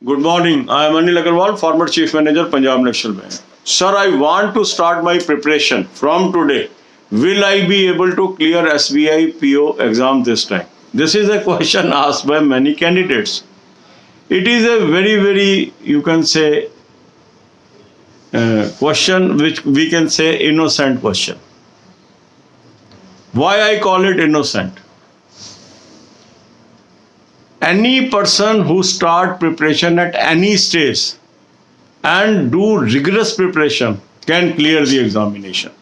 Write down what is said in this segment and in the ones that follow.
Good morning. I am Anil Agarwal, former Chief Manager, Punjab National Bank. Sir, I want to start my preparation from today. Will I be able to clear SBI PO exam this time? This is a question asked by many candidates. It is a very, you can say, question which we can say innocent question. Why I call it innocent? Any person who start preparation at any stage and do rigorous preparation can clear the examination.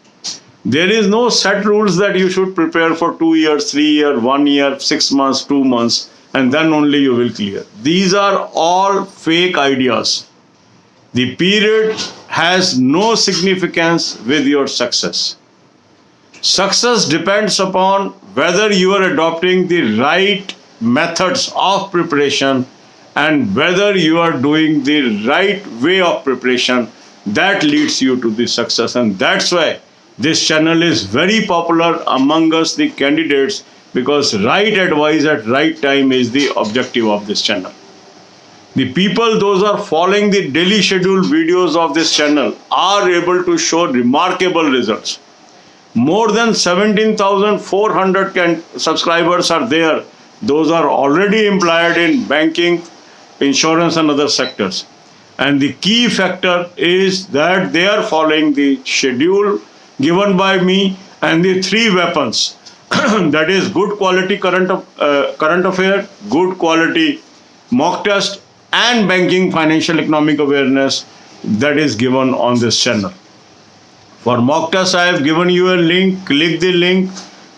There is no set rules that you should prepare for 2 years, 3 years, 1 year, 6 months, 2 months, and then only you will clear. These are all fake ideas. The period has no significance with your success. Success depends upon whether you are adopting the right methods of preparation and whether you are doing the right way of preparation. That leads you to the success, and that's why this channel is very popular among us, the candidates, because right advice at right time is the objective of this channel. The people, those are following the daily scheduled videos of this channel, are able to show remarkable results. More than 17,400 subscribers are there. Those are already employed in banking, insurance and other sectors. And the key factor is that they are following the schedule given by me and the 3 weapons. That is good quality current affair, good quality mock test and banking financial economic awareness that is given on this channel. For mock test, I have given you a link. Click the link,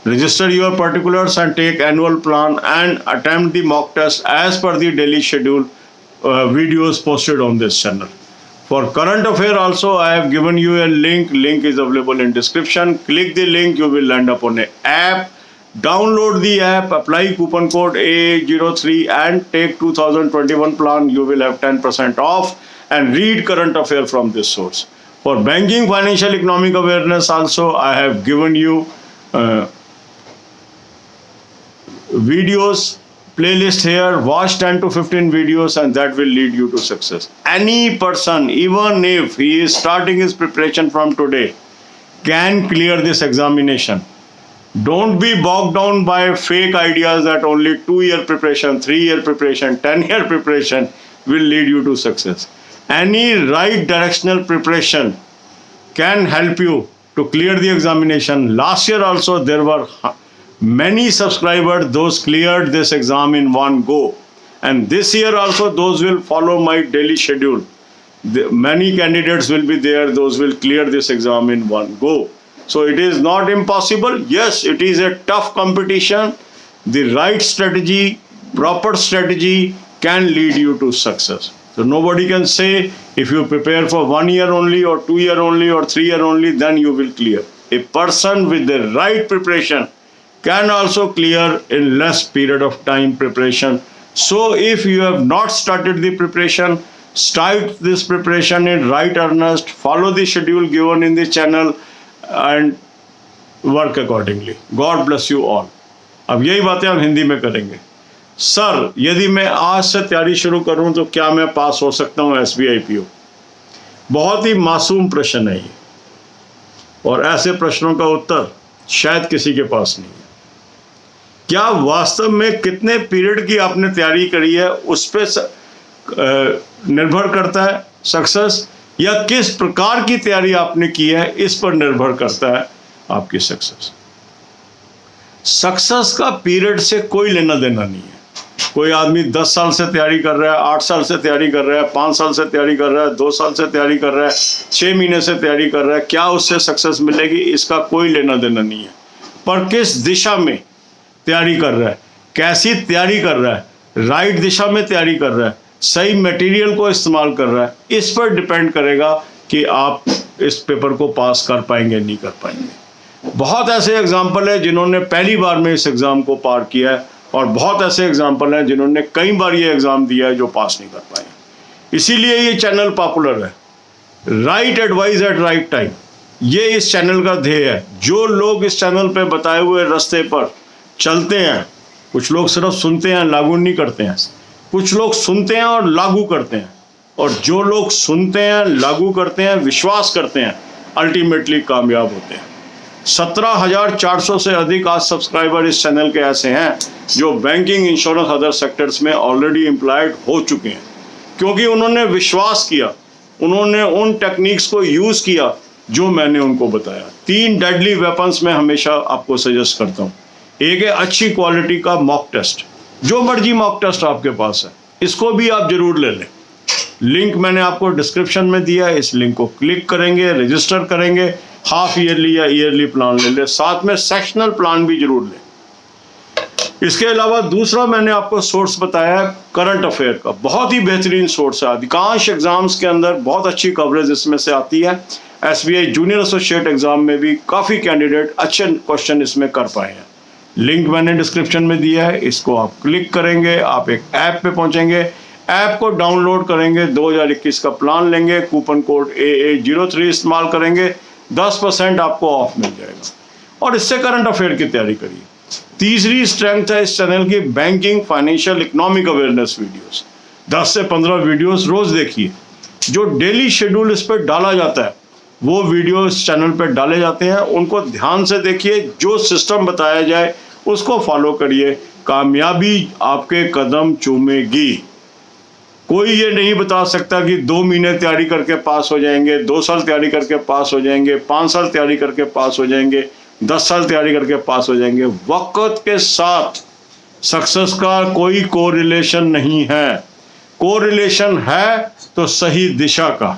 register your particulars and take annual plan and attempt the mock test as per the daily schedule videos posted on this channel. For current affair also, I have given you a link. Link is available in description. Click the link, you will land upon an app. Download the app, apply coupon code A03 and take 2021 plan. You will have 10% off and read current affair from this source. For banking financial economic awareness also, I have given you videos playlist here. Watch 10 to 15 videos and that will lead you to success. Any person, even if he is starting his preparation from today, can clear this examination. Don't be bogged down by fake ideas that only 2-year preparation, 3-year preparation, 10-year preparation will lead you to success. Any right directional preparation can help you to clear the examination. Last year also there were many subscribers, those cleared this exam in one go. And this year also those will follow my daily schedule. Many candidates will be there, those will clear this exam in one go. So it is not impossible. Yes, it is a tough competition. The right strategy, proper strategy can lead you to success. So nobody can say if you prepare for 1 year only or 2 year only or 3 year only, then you will clear. A person with the right preparation can also clear in less period of time preparation. So if you have not started the preparation, start this preparation in right earnest, follow the schedule given in the channel and work accordingly. God bless you all. अब यही बातें हम हिंदी में करेंगे. Sir, यदि मैं आज से तैयारी शुरू करूं तो क्या मैं पास हो सकता हूं SBI PO? बहुत ही मासूम प्रश्न है ये, और ऐसे प्रश्नों का उत्तर शायद किसी के पास नहीं है. क्या वास्तव में कितने पीरियड की आपने तैयारी करी है उस पर निर्भर करता है सक्सेस, या किस प्रकार की तैयारी आपने की है इस पर निर्भर करता है आपकी सक्सेस. सक्सेस का पीरियड से कोई लेना देना नहीं है. कोई आदमी 10 साल से तैयारी कर रहा है, 8 साल से तैयारी कर रहा है, 5 साल से तैयारी कर रहा है, 2 साल से तैयारी कर रहा है, 6 महीने से तैयारी कर रहा है, क्या उससे सक्सेस मिलेगी, इसका कोई लेना देना नहीं है. पर किस दिशा में तैयारी कर रहा है, कैसी तैयारी कर रहा है, राइट दिशा में तैयारी कर रहा है, सही मटेरियल को इस्तेमाल कर रहा है, इस पर डिपेंड करेगा कि आप इस पेपर को पास कर पाएंगे नहीं कर पाएंगे. बहुत ऐसे एग्जाम्पल है जिन्होंने पहली बार में इस एग्ज़ाम को पार किया है, और बहुत ऐसे एग्जाम्पल हैं जिन्होंने कई बार ये एग्ज़ाम दिया है जो पास नहीं कर पाए. इसीलिए ये चैनल पॉपुलर है. Right advice eight right time, ये इस चैनल का ध्येय है. जो लोग इस चैनल पे बताए हुए रास्ते पर चलते हैं, कुछ लोग सिर्फ सुनते हैं, लागू नहीं करते हैं, कुछ लोग सुनते हैं और लागू करते हैं, और जो लोग सुनते हैं, लागू करते हैं, विश्वास करते हैं, अल्टीमेटली कामयाब होते हैं। 17,400 से अधिक आज सब्सक्राइबर इस चैनल के ऐसे हैं जो बैंकिंग, इंश्योरेंस, अदर सेक्टर्स में ऑलरेडी एम्प्लॉयड हो चुके हैं, क्योंकि उन्होंने विश्वास किया, उन्होंने उन टेक्निक्स को यूज़ किया जो मैंने उनको बताया। 3 डेडली वेपन्स मैं हमेशा आपको सजेस्ट करता हूँ। एक है अच्छी क्वालिटी का मॉक टेस्ट, जो मर्जी मॉक टेस्ट आपके पास है, इसको भी आप जरूर ले लें। लिंक मैंने आपको डिस्क्रिप्शन में दिया है, इस लिंक को क्लिक करेंगे, रजिस्टर करेंगे, हाफ ईयरली या ईयरली प्लान ले लें, साथ में सेक्शनल प्लान भी जरूर लें। इसके अलावा दूसरा मैंने आपको सोर्स बताया है करंट अफेयर का, बहुत ही बेहतरीन सोर्स है। अधिकांश एग्जाम्स के अंदर बहुत अच्छी कवरेज इसमें से आती है। SBI जूनियर एसोसिएट एग्जाम में भी काफ़ी कैंडिडेट अच्छे क्वेश्चन इसमें कर पाए हैं। लिंक मैंने डिस्क्रिप्शन में दिया है, इसको आप क्लिक करेंगे, आप एक ऐप पे पहुंचेंगे, ऐप को डाउनलोड करेंगे, 2021 का प्लान लेंगे, कूपन कोड AA03 इस्तेमाल करेंगे, 10% आपको ऑफ मिल जाएगा, और इससे करंट अफेयर की तैयारी करिए। तीसरी स्ट्रेंथ है इस चैनल की banking, financial, economic awareness videos. 10 से 15 वीडियोस रोज देखिए। जो डेली शेड्यूल इस पर डाला जाता है वो वीडियो इस चैनल पर डाले जाते हैं, उनको ध्यान से देखिए, जो सिस्टम बताया जाए उसको फॉलो करिए, कामयाबी आपके कदम चूमेगी। कोई ये नहीं बता सकता कि 2 महीने तैयारी करके पास हो जाएंगे, 2 साल तैयारी करके पास हो जाएंगे, 5 साल तैयारी करके पास हो जाएंगे, 10 साल तैयारी करके पास हो जाएंगे। वक्त के साथ सक्सेस का कोई कोरिलेशन नहीं है। कोरिलेशन है तो सही दिशा का,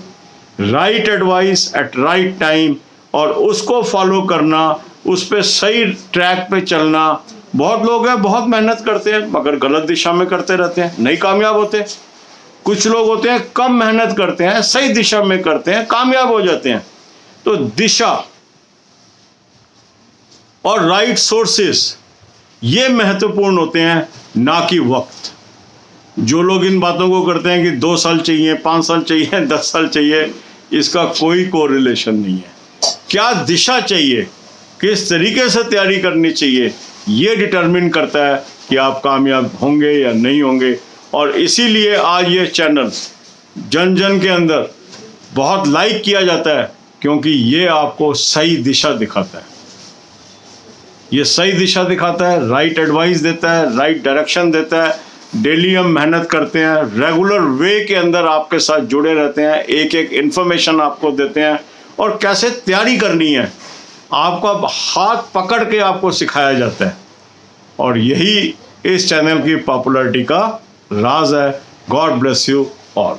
right advice eight right time, और उसको फॉलो करना, उस पर सही ट्रैक पे चलना। बहुत लोग हैं बहुत मेहनत करते हैं मगर गलत दिशा में करते रहते हैं, नहीं कामयाब होते। कुछ लोग होते हैं कम मेहनत करते हैं, सही दिशा में करते हैं, कामयाब हो जाते हैं। तो दिशा और राइट सोर्सेस ये महत्वपूर्ण होते हैं, ना कि वक्त। जो लोग इन बातों को करते हैं कि 2 साल चाहिए, 5 साल चाहिए, 10 साल चाहिए, इसका कोई कोरिलेशन नहीं है। क्या दिशा चाहिए, किस तरीके से तैयारी करनी चाहिए, ये डिटरमिन करता है कि आप कामयाब होंगे या नहीं होंगे। और इसीलिए आज ये चैनल जन जन के अंदर बहुत लाइक किया जाता है, क्योंकि ये आपको सही दिशा दिखाता है। ये सही दिशा दिखाता है, राइट एडवाइस देता है, राइट डायरेक्शन देता है। डेली हम मेहनत करते हैं, रेगुलर वे के अंदर आपके साथ जुड़े रहते हैं, एक एक इन्फॉर्मेशन आपको देते हैं, और कैसे तैयारी करनी है आपको हाथ पकड़ के आपको सिखाया जाता है। और यही इस चैनल की पॉपुलैरिटी का राज है। God bless you all.